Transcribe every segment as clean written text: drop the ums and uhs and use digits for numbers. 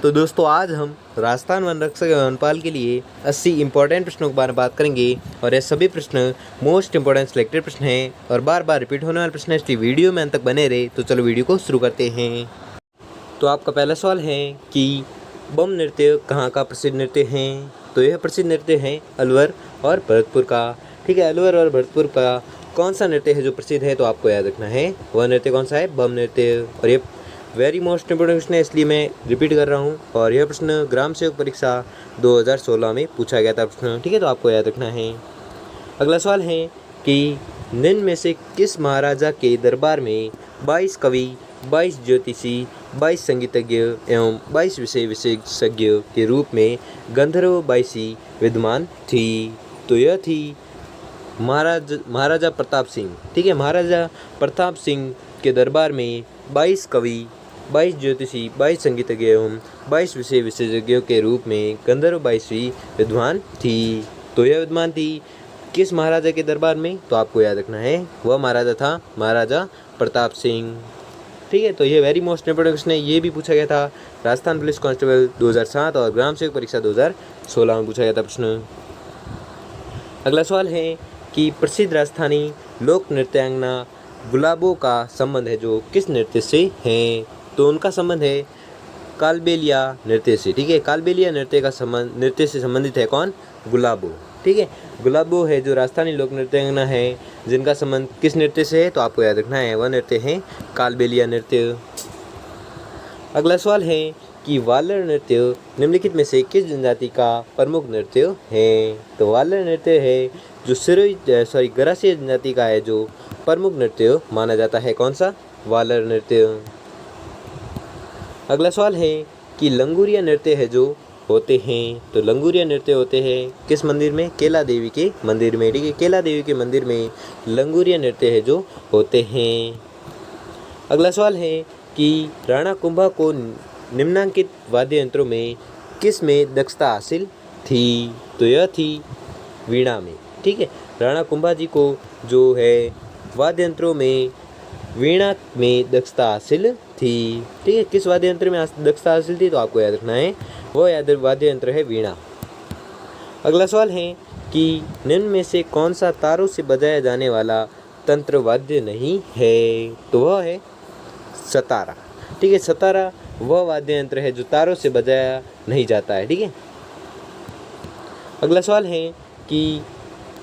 तो दोस्तों आज हम राजस्थान वन रक्षक एवं वनपाल के लिए 80 इंपॉर्टेंट प्रश्नों के बारे में बात करेंगे और ये सभी प्रश्न मोस्ट इंपॉर्टेंट सिलेक्टेड प्रश्न हैं और बार बार रिपीट होने वाले प्रश्न हैं, इसलिए वीडियो में अंत तक बने रहे। तो चलो वीडियो को शुरू करते हैं। तो आपका पहला सवाल है कि बम नृत्य कहाँ का प्रसिद्ध नृत्य है। तो यह प्रसिद्ध नृत्य है अलवर और भरतपुर का। ठीक है, अलवर और भरतपुर का कौन सा नृत्य है जो प्रसिद्ध है, तो आपको याद रखना है वह नृत्य कौन सा है, बम नृत्य। और ये वेरी मोस्ट इंपोर्टेंट प्रश्न है, इसलिए मैं रिपीट कर रहा हूँ। और यह प्रश्न ग्राम सेवक परीक्षा 2016 में पूछा गया था प्रश्न। ठीक है, तो आपको याद रखना है। अगला सवाल है कि निम्न में से किस महाराजा के दरबार में 22 कवि, 22 ज्योतिषी, 22 संगीतज्ञ एवं 22 विषय विशेषज्ञ के रूप में गंधर्व बाईसी विद्यमान थी। तो यह थी महाराजा प्रताप सिंह। ठीक है, महाराजा प्रताप सिंह के दरबार में 22 कवि, 22 ज्योतिषी, 22 संगीतज्ञ एवं 22 विषय विशेषज्ञों के रूप में गंधर्व बाईसी विद्वान थी। तो यह विद्वान थी किस महाराजा के दरबार में, तो आपको याद रखना है वह महाराजा था महाराजा प्रताप सिंह। ठीक है, तो ये वेरी मोस्ट इंपोर्टेंट क्वेश्चन है, ये भी पूछा गया था राजस्थान पुलिस कांस्टेबल 2007 और ग्राम सेवक परीक्षा 2016 में पूछा गया था प्रश्न। अगला सवाल है कि प्रसिद्ध राजस्थानी लोक नृत्यांगना गुलाबों का संबंध है जो किस नृत्य से है, तो उनका संबंध है कालबेलिया नृत्य से। ठीक है, कालबेलिया नृत्य का संबंध नृत्य से संबंधित है कौन, गुलाबो। ठीक है, गुलाबो है जो राजस्थानी लोक नृत्यांगना है जिनका संबंध किस नृत्य से है, तो आपको याद रखना है वह नृत्य है कालबेलिया नृत्य। अगला सवाल है कि वालर नृत्य निम्नलिखित में से किस जनजाति का प्रमुख नृत्य है, तो वालर नृत्य है जो गरासिया जनजाति का है जो प्रमुख नृत्य माना जाता है। कौन सा, वालर नृत्य। अगला सवाल है कि लंगूरिया नृत्य है जो होते हैं, तो लंगूरिया नृत्य होते हैं किस मंदिर में, केला देवी के मंदिर में। ठीक है, केला देवी के मंदिर में लंगूरिया नृत्य है जो होते हैं। अगला सवाल है कि राणा कुंभा को निम्नांकित वाद्य यंत्रों में किस में दक्षता हासिल थी, तो यह थी वीणा में। ठीक है, राणा कुंभा जी को जो है वाद्य यंत्रों में वीणा में दक्षता हासिल थी। ठीक है, किस वाद्य यंत्र में दक्षता हासिल थी, तो आपको याद रखना है वह वाद्य यंत्र है वीणा। अगला सवाल है कि निम्न में से कौन सा तारों से बजाया जाने वाला तंत्र वाद्य नहीं है, तो वह है सतारा। ठीक है, सतारा वह वाद्य यंत्र है जो तारों से बजाया नहीं जाता है। ठीक है, अगला सवाल है कि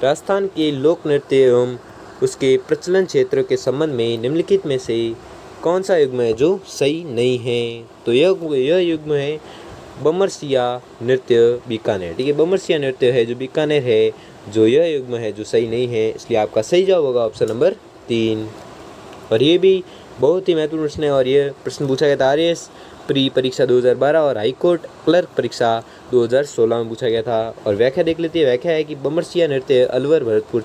राजस्थान के लोक नृत्य एवं उसके प्रचलन क्षेत्र के संबंध में निम्नलिखित में से कौन सा युग्म है जो सही नहीं है, तो यह युग्म है बमरसिया नृत्य बीकानेर। ठीक है, बमरसिया नृत्य है जो बीकानेर है, जो यह युग्म है जो सही नहीं है, इसलिए आपका सही जवाब होगा ऑप्शन नंबर 3। और ये भी बहुत ही महत्वपूर्ण प्रश्न है और ये प्रश्न पूछा गया था RAS प्री परीक्षा 2012 और हाईकोर्ट क्लर्क परीक्षा 2016 में पूछा गया था। और व्याख्या देख लेते हैं। व्याख्या है कि बमरसिया नृत्य अलवर भरतपुर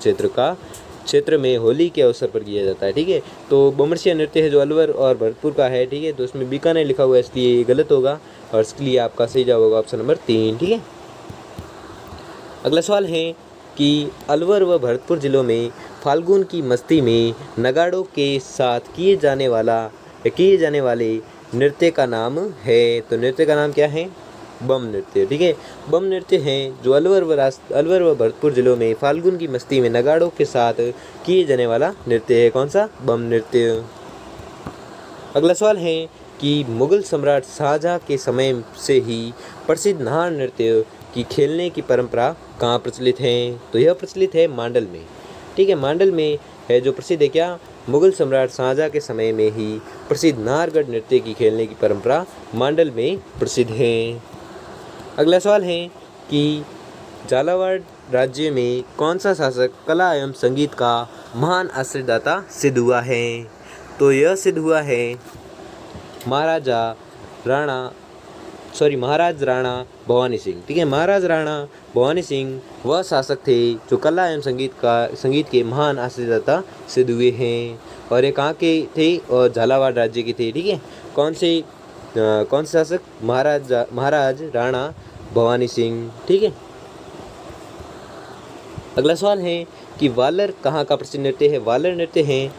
क्षेत्र में होली के अवसर पर किया जाता है। ठीक है, तो बमरसिया नृत्य है जो अलवर और भरतपुर का है। ठीक है, तो उसमें बीकानेर लिखा हुआ है इसलिए ये गलत होगा और इसके लिए आपका सही जवाब होगा ऑप्शन नंबर 3। ठीक है, अगला सवाल है कि अलवर व भरतपुर जिलों में फाल्गुन की मस्ती में नगाड़ों के साथ किए जाने वाले नृत्य का नाम है, तो नृत्य का नाम क्या है, बम नृत्य। ठीक है, बम नृत्य है जो अलवर व भरतपुर जिलों में फाल्गुन की मस्ती में नगाड़ों के साथ किए जाने वाला नृत्य है। कौन सा, बम नृत्य। अगला सवाल है कि मुगल सम्राट शाहजहां के समय से ही प्रसिद्ध नार नृत्य की खेलने की परंपरा कहाँ प्रचलित है, तो यह प्रचलित है मांडल में। ठीक है, मांडल में है जो प्रसिद्ध है क्या, मुगल सम्राट शाहजहां के समय में ही प्रसिद्ध नारगढ़ नृत्य की खेलने की परंपरा मांडल में प्रसिद्ध है। अगला सवाल है कि झालावाड़ राज्य में कौन सा शासक कला एवं संगीत का महान आश्रयदाता सिद्ध हुआ है, तो यह सिद्ध हुआ है महाराज राणा भवानी सिंह। ठीक है, महाराज राणा भवानी सिंह वह शासक थे जो कला एवं संगीत के महान आश्रयदाता सिद्ध हुए हैं और ये कहाँ के थे, और झालावाड़ राज्य के थे। ठीक है, कौन से शासक, महाराज राणा भवानी सिंह। ठीक है, अगला सवाल है कि वालर कहाँ का प्रसिद्ध नृत्य है। वालर नृत्य है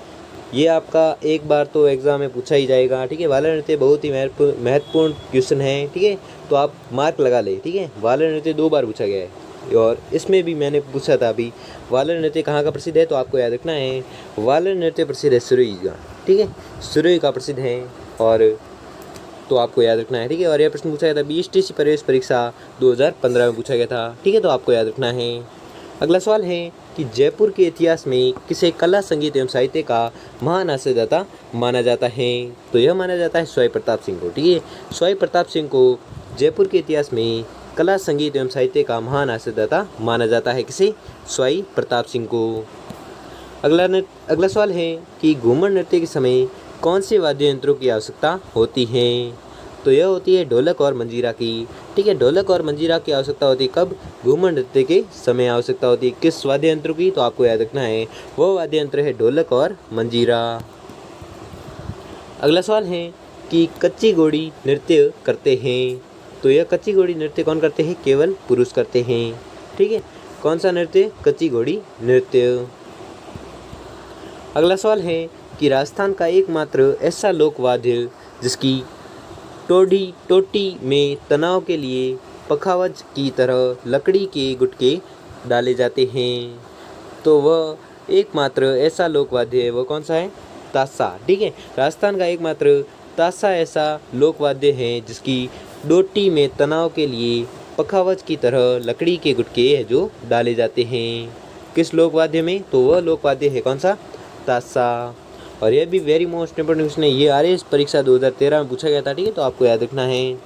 ये आपका एक बार तो एग्ज़ाम में पूछा ही जाएगा, ठीक है। वाला नृत्य बहुत ही महत्वपूर्ण क्वेश्चन है, ठीक है, तो आप मार्क लगा ले, ठीक है। वाला नृत्य 2 बार पूछा गया है और इसमें भी मैंने पूछा था अभी, वाला नृत्य कहाँ का प्रसिद्ध है, तो आपको याद रखना है वाला नृत्य प्रसिद्ध है सुरई का, ठीक है, सुरई का प्रसिद्ध है, और तो आपको याद रखना है, ठीक है। और यह प्रश्न पूछा गया था BSTC प्रवेश परीक्षा 2015 में पूछा गया था, ठीक है, तो आपको याद रखना है। अगला सवाल है कि जयपुर के इतिहास में किसे कला संगीत एवं साहित्य का महान आश्रयदाता माना जाता है, तो यह माना जाता है स्वाई प्रताप सिंह को, ठीक है। स्वाई प्रताप सिंह को जयपुर के इतिहास में कला संगीत एवं साहित्य का महान आश्रयदाता माना जाता है, किसे, स्वाई प्रताप सिंह को। अगला सवाल है कि घूमर नृत्य के समय कौन से वाद्य यंत्रों की आवश्यकता होती है, तो यह होती है ढोलक और मंजीरा की, ठीक है। ढोलक और मंजीरा की आवश्यकता होती है कब, घूमर नृत्य के समय आवश्यकता होती है किस वाद्य यंत्र की, तो आपको याद रखना है वो वाद्य यंत्र है ढोलक और मंजीरा। अगला सवाल है कि कच्ची घोड़ी नृत्य करते हैं, तो यह कच्ची घोड़ी नृत्य कौन करते हैं, केवल पुरुष करते हैं, ठीक है। कौन सा नृत्य, कच्ची घोड़ी नृत्य। अगला सवाल है कि राजस्थान का एकमात्र ऐसा लोकवाद्य जिसकी टोटी में तनाव के लिए पखावज की तरह लकड़ी के गुटके डाले जाते हैं, तो वह एकमात्र ऐसा लोकवाद्य है, वो कौन सा है, ताशा, ठीक है। राजस्थान का एकमात्र ताशा ऐसा लोकवाद्य है जिसकी डोटी में तनाव के लिए पखावज की तरह लकड़ी के गुटके है जो डाले जाते हैं, किस लोकवाद्य में, तो वह लोकवाद्य है कौन सा, ताशा। और यह भी वेरी मोस्ट इंपोर्टेंट क्वेश्चन है, ये RAS परीक्षा 2013 में पूछा गया था, ठीक है, तो आपको याद रखना है।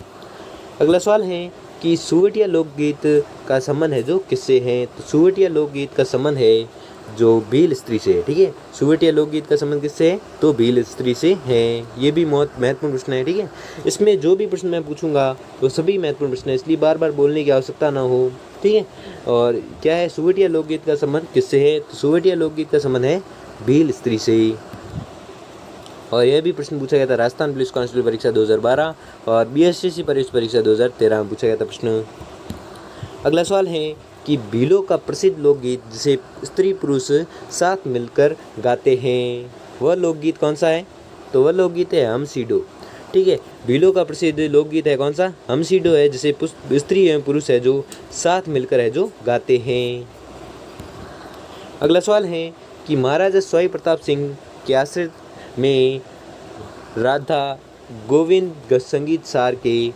अगला सवाल है कि सुवटिया लोकगीत का संबंध है जो किससे है, तो सुवटिया लोकगीत का संबंध है जो भील स्त्री से है, ठीक है। सुवटिया लोकगीत का संबंध किससे है, तो भील स्त्री से है। ये भी बहुत महत्वपूर्ण प्रश्न है, ठीक है। इसमें जो भी प्रश्न मैं पूछूंगा वो सभी महत्वपूर्ण प्रश्न है, इसलिए बार बार बोलने की आवश्यकता ना हो, ठीक है। और क्या है, सुवटिया लोकगीत का संबंध किससे है, तो सुवटिया लोकगीत का संबंध है भील स्त्री से। और यह भी प्रश्न पूछा गया था राजस्थान पुलिस कांस्टेबल परीक्षा 2012 और BSTC प्रवेश परीक्षा 2013 में पूछा गया था प्रश्न। अगला सवाल है कि भीलों का प्रसिद्ध लोकगीत जिसे स्त्री पुरुष साथ मिलकर गाते हैं, वह लोकगीत कौन सा है, तो वह लोकगीत है हम सीडो, ठीक है। भीलों का प्रसिद्ध लोकगीत है कौन सा, हम सीडो है, जिसे स्त्री एवं पुरुष है जो साथ मिलकर है जो गाते हैं। अगला सवाल है कि महाराजा स्वाई प्रताप सिंह के आश्रित में राधा गोविंद संगीत सार के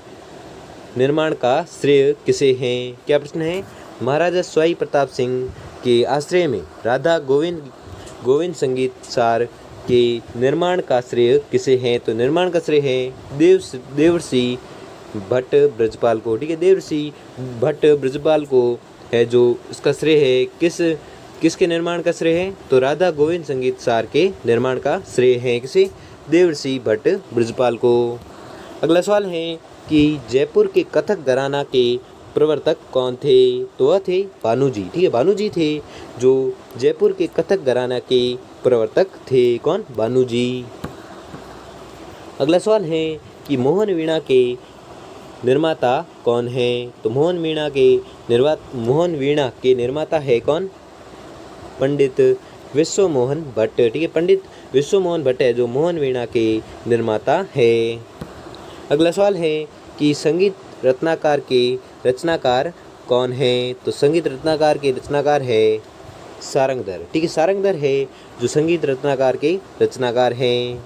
निर्माण का श्रेय किसे है, क्या प्रश्न है, महाराजा स्वाई प्रताप सिंह के आश्रय में राधा गोविंद संगीत सार के निर्माण का श्रेय किसे है, तो निर्माण का श्रेय है देवर्षि भट्ट ब्रजपाल को, ठीक है। देवर्षि भट्ट ब्रजपाल को है जो इसका श्रेय है, किसके निर्माण का श्रेय है, तो राधा गोविंद संगीत सार के निर्माण का श्रेय है किसे, देवर्षि भट्ट ब्रजपाल को। अगला सवाल है कि जयपुर के कथक घराना के प्रवर्तक कौन थे, तो वह थे भानुजी, ठीक है। भानुजी थे जो जयपुर के कथक घराना के प्रवर्तक थे, कौन, भानुजी। अगला सवाल है कि मोहन वीणा के निर्माता कौन है, तो मोहन वीणा के निर्माता है कौन, पंडित विश्व मोहन भट्ट, ठीक है। पंडित विश्व मोहन भट्ट है जो मोहन वीणा के निर्माता है। अगला सवाल है कि संगीत रत्नाकर के रचनाकार कौन है, तो संगीत रत्नाकर के रचनाकार है सारंगधर, ठीक है। सारंगधर है जो संगीत रत्नाकर के रचनाकार हैं।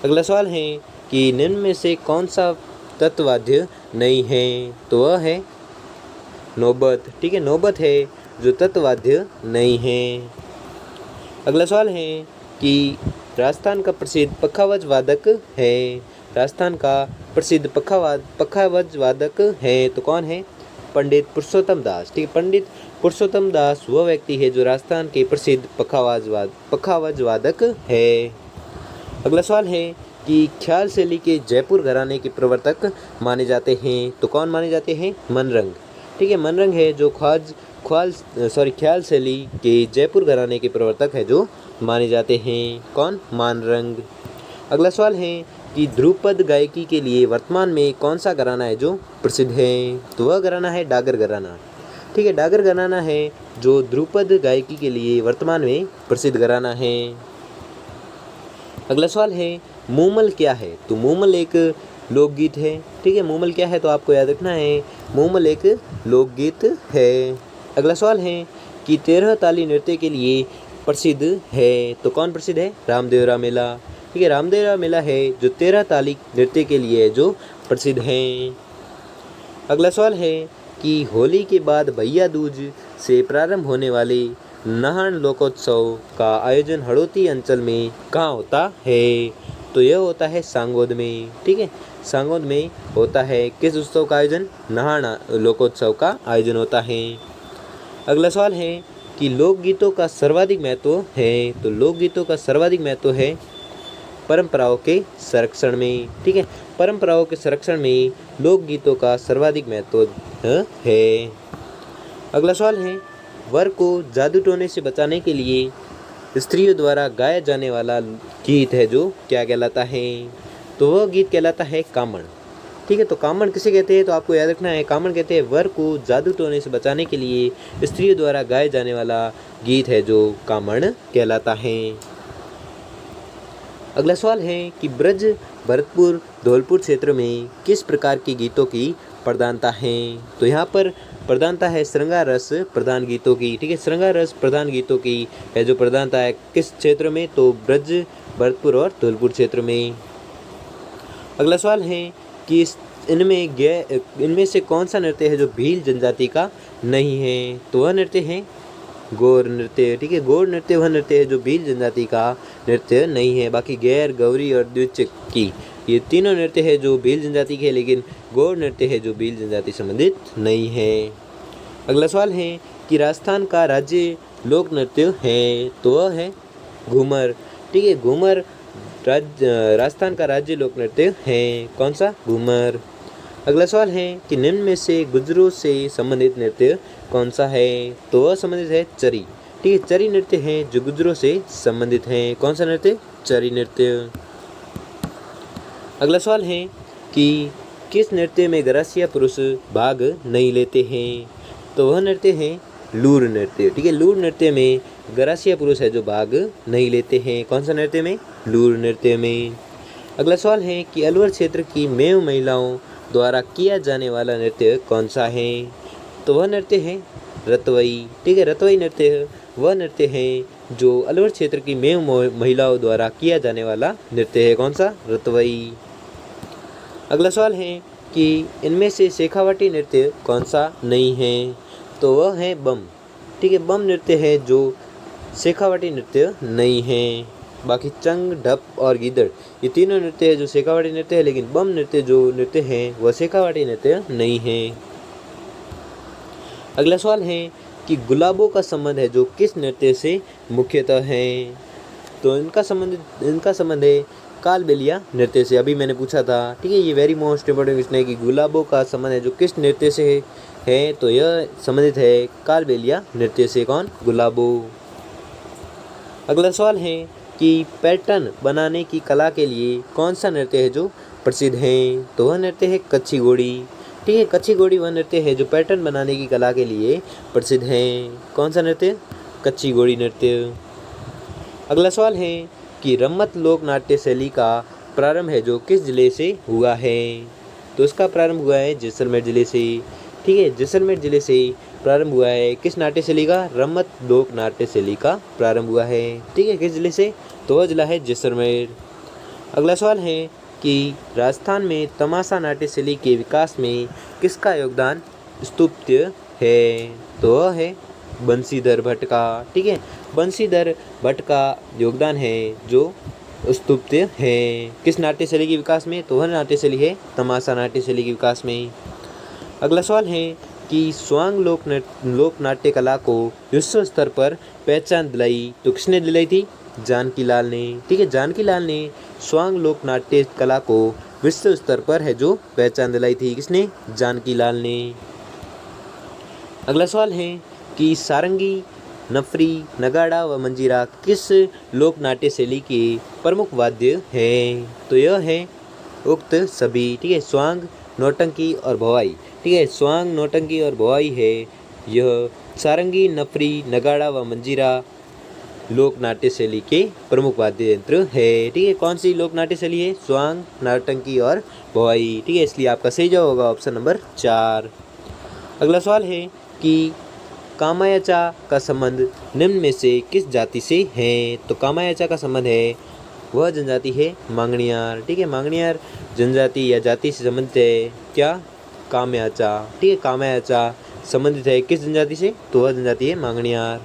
अगला सवाल है कि निम्न में से कौन सा तत्वाद्य नहीं है, तो वह है नौबत, ठीक है। नौबत है जो तत्वाद्य नहीं है। अगला सवाल है कि राजस्थान का प्रसिद्ध पखावज वादक है, राजस्थान का प्रसिद्ध पखावज वादक है तो कौन है, पंडित पुरुषोत्तम दास, ठीक है। पंडित पुरुषोत्तम दास वह व्यक्ति है जो राजस्थान के प्रसिद्ध पखावज वादक है। अगला सवाल है कि ख्याल शैली के जयपुर घराने के प्रवर्तक माने जाते हैं, तो कौन माने जाते हैं, मनरंग, ठीक है। मनरंग है जो ख्याल शैली के जयपुर घराने के प्रवर्तक है जो माने जाते हैं, कौन, मानरंग। अगला सवाल है कि ध्रुपद गायकी के लिए वर्तमान में कौन सा घराना है जो प्रसिद्ध है, तो वह घराना है डागर घराना, ठीक है। डागर घराना है जो ध्रुपद गायकी के लिए वर्तमान में प्रसिद्ध घराना है। अगला सवाल है मूमल क्या है? तो मूमल एक लोकगीत है। ठीक है, मूमल क्या है तो आपको याद रखना है, मूमल एक लोकगीत है। अगला सवाल है कि 13 ताली नृत्य के लिए प्रसिद्ध है। तो कौन प्रसिद्ध है? रामदेवरा मेला। ठीक है, रामदेवरा मेला है जो 13 ताली नृत्य के लिए जो प्रसिद्ध है। अगला सवाल है कि होली के बाद भैया दूज से प्रारंभ होने वाले नाहन लोकोत्सव का आयोजन हड़ौती अंचल में कहाँ होता है? तो यह होता है सांगोद में। ठीक है, सांगोद में होता है किस उत्सव का आयोजन? नाहन लोकोत्सव का आयोजन होता है। अगला सवाल है कि लोकगीतों का सर्वाधिक महत्व है। तो लोकगीतों का सर्वाधिक महत्व है परंपराओं के संरक्षण में। ठीक है, परंपराओं के संरक्षण में लोकगीतों का सर्वाधिक महत्व है। अगला सवाल है वर को जादू टोने से बचाने के लिए स्त्रियों द्वारा गाया जाने वाला गीत है जो क्या कहलाता है? तो वह गीत कहलाता है कामण। ठीक है, तो कामण किसे कहते हैं? तो आपको याद रखना है, कामण कहते हैं वर को जादू टोने से बचाने के लिए स्त्रियों द्वारा गाया जाने वाला गीत है जो कामण कहलाता है। अगला सवाल है कि ब्रज, भरतपुर, धौलपुर क्षेत्र में किस प्रकार के गीतों की प्रधानता है? तो यहाँ पर प्रधानता है श्रृंगार रस प्रधान गीतों की। ठीक है, श्रृंगार रस प्रधान गीतों की है जो प्रधानता है किस क्षेत्र में? तो ब्रज, भरतपुर और धौलपुर क्षेत्र में। अगला सवाल है कि इनमें से कौन सा नृत्य है जो भील जनजाति का नहीं है? तो वह नृत्य है गौर नृत्य। ठीक है, गौर नृत्य वह नृत्य है जो भील जनजाति का नृत्य नहीं है। बाकी गैर, गौरी और द्विचक्की ये तीनों नृत्य है जो भील जनजाति के, लेकिन गौर नृत्य है जो भील जनजाति संबंधित नहीं है। अगला सवाल है कि राजस्थान का राज्य लोक नृत्य है। तो वह है घूमर। ठीक है, घूमर राजस्थान का राज्य लोक नृत्य है। कौन सा? घूमर। अगला सवाल है कि निम्न में से गुज्जरों से संबंधित नृत्य कौन सा है? तो वह संबंधित है चरी। ठीक है, चरी नृत्य है जो गुज्जरों से संबंधित है। कौन सा नृत्य? चरी नृत्य। अगला सवाल है कि किस नृत्य में गरासिया पुरुष भाग नहीं लेते हैं? तो वह नृत्य है लूर नृत्य। ठीक है, लूर नृत्य में गरासिया पुरुष है जो भाग नहीं लेते हैं। कौन सा नृत्य में? लूर नृत्य में। अगला सवाल है कि अलवर क्षेत्र की मेव महिलाओं द्वारा किया जाने वाला नृत्य कौन सा है? तो वह नृत्य है रतवई। ठीक है, रतवई नृत्य वह नृत्य है जो अलवर क्षेत्र की मेव महिलाओं द्वारा किया जाने वाला नृत्य है। कौन सा? रतवई। अगला सवाल है कि इनमें से शेखावाटी नृत्य कौन सा नहीं है? तो वह है बम। ठीक है, बम नृत्य है जो शेखावाटी नृत्य नहीं है। बाकी चंग, ढप और गीदड़ ये तीनों नृत्य है जो शेखावाटी नृत्य है, लेकिन बम नृत्य जो नृत्य है वह शेखावाटी नृत्य नहीं है। अगला सवाल है कि गुलाबों का संबंध है जो किस नृत्य से मुख्यतः है? तो इनका संबंध है कालबेलिया नृत्य से। अभी मैंने पूछा था। ठीक है, ये वेरी मोस्ट इंपोर्टेंट क्वेश्चन है कि गुलाबों का संबंध है जो किस नृत्य से है? तो यह संबंधित है कालबेलिया नृत्य से। कौन? गुलाबो। अगला सवाल है कि पैटर्न बनाने की कला के लिए कौन सा नृत्य है जो प्रसिद्ध है? तो वह नृत्य है कच्छी घोड़ी। ठीक है, कच्छी घोड़ी वह नृत्य है जो पैटर्न बनाने की कला के लिए प्रसिद्ध है। कौन सा नृत्य? कच्छी घोड़ी नृत्य। अगला सवाल है कि रम्मत लोक नाट्य शैली का प्रारंभ है जो किस जिले से हुआ है? तो इसका प्रारंभ हुआ है जैसलमेर जिले से। ठीक है, जैसलमेर जिले से प्रारंभ हुआ है किस नाट्य शैली का? रम्मत लोक नाट्य शैली का प्रारंभ हुआ है। ठीक है, किस जिले से? तो वह जिला है जैसलमेर। अगला सवाल है कि राजस्थान में तमाशा नाट्य शैली के विकास में किसका योगदान स्तुत्य है? तो वह है बंशीधर भट्ट का। ठीक है, बंशीधर भट्ट का योगदान है जो स्तुत्य है। किस नाट्य शैली के विकास में? तो वह नाट्य शैली है तमाशा नाट्य शैली के विकास में। अगला सवाल है कि स्वांग लोक नाट्य कला को विश्व स्तर पर पहचान दिलाई तो किसने दिलाई थी? जानकी लाल ने। ठीक है, जानकी लाल ने स्वांग लोक नाट्य कला को विश्व स्तर पर है जो पहचान दिलाई थी। किसने? जानकी लाल ने। अगला सवाल है कि सारंगी, नफरी, नगाड़ा व मंजीरा किस लोक नाट्य शैली के प्रमुख वाद्य हैं? तो यह है उक्त सभी। ठीक है, स्वांग, नौटंकी और भवाई। ठीक है, स्वांग, नौटंकी और भवाई है यह सारंगी, नफरी, नगाड़ा व मंजीरा लोक नाट्य शैली के प्रमुख वाद्य यंत्र है। ठीक है, कौन सी लोक नाट्य शैली है? स्वांग, नारटंकी और भोई। ठीक है, इसलिए आपका सही जवाब होगा ऑप्शन नंबर 4। अगला सवाल है कि कामायाचा का संबंध निम्न में से किस जाति से है? तो कामायाचा का संबंध है, वह जनजाति है मांगणियार। ठीक है, मांगणियार जनजाति या जाति से संबंधित है क्या? कामायाचा। ठीक है, कामायाचा संबंधित है किस जनजाति से? तो वह जनजाति है मांगणियार।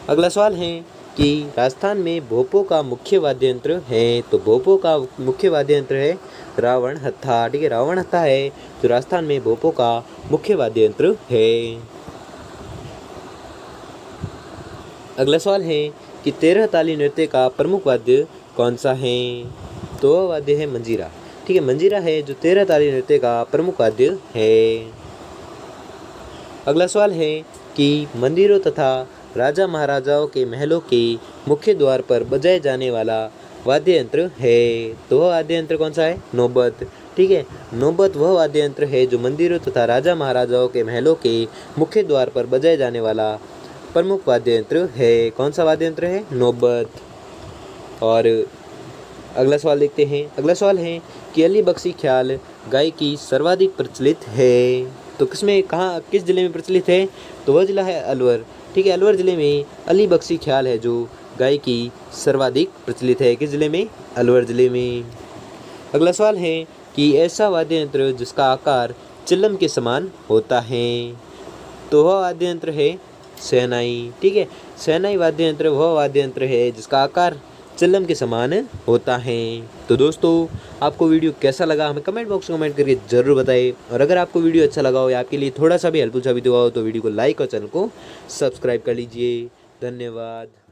अगला सवाल है कि राजस्थान में भोपों का मुख्य वाद्य यंत्र है। तो भोपों का मुख्य वाद्य यंत्र है रावण हत्था। ठीक है, रावण हत्था है जो राजस्थान में भोपों का मुख्य वाद्य यंत्र है। अगला सवाल है कि 13 ताली नृत्य का प्रमुख वाद्य कौन सा है? तो वह वाद्य है मंजीरा। ठीक है, मंजीरा है जो 13 ताली नृत्य का प्रमुख वाद्य है। अगला सवाल है कि मंदिरों तथा राजा महाराजाओं के महलों के मुख्य द्वार पर बजाए जाने वाला वाद्य यंत्र है। तो वह वाद्य यंत्र कौन सा है? नौबत। ठीक है, नौबत वह वाद्य यंत्र है जो मंदिरों तथा राजा महाराजाओं के महलों के मुख्य द्वार पर बजाए जाने वाला प्रमुख वाद्य यंत्र है। कौन सा वाद्य यंत्र है? नौबत। और अगला सवाल देखते हैं। अगला सवाल है कि अली बख्शी ख्याल गायकी सर्वाधिक प्रचलित है। तो किस जिले में प्रचलित है? तो वह जिला है अलवर। ठीक है, अलवर जिले में अली बख्शी ख्याल है जो गायकी सर्वाधिक प्रचलित है। किस जिले में? अलवर जिले में। अगला सवाल है कि ऐसा वाद्य यंत्र जिसका आकार चिल्लम के समान होता है। तो वह वाद्य यंत्र है शहनाई। ठीक है, शहनाई वाद्य यंत्र वह वाद्य यंत्र है जिसका आकार चिल्लम के समान होता है। तो दोस्तों, आपको वीडियो कैसा लगा हमें कमेंट बॉक्स में कमेंट करके ज़रूर बताएं। और अगर आपको वीडियो अच्छा लगा हो या आपके लिए थोड़ा सा भी हेल्पफुल साबित हुआ हो तो वीडियो को लाइक और चैनल को सब्सक्राइब कर लीजिए। धन्यवाद।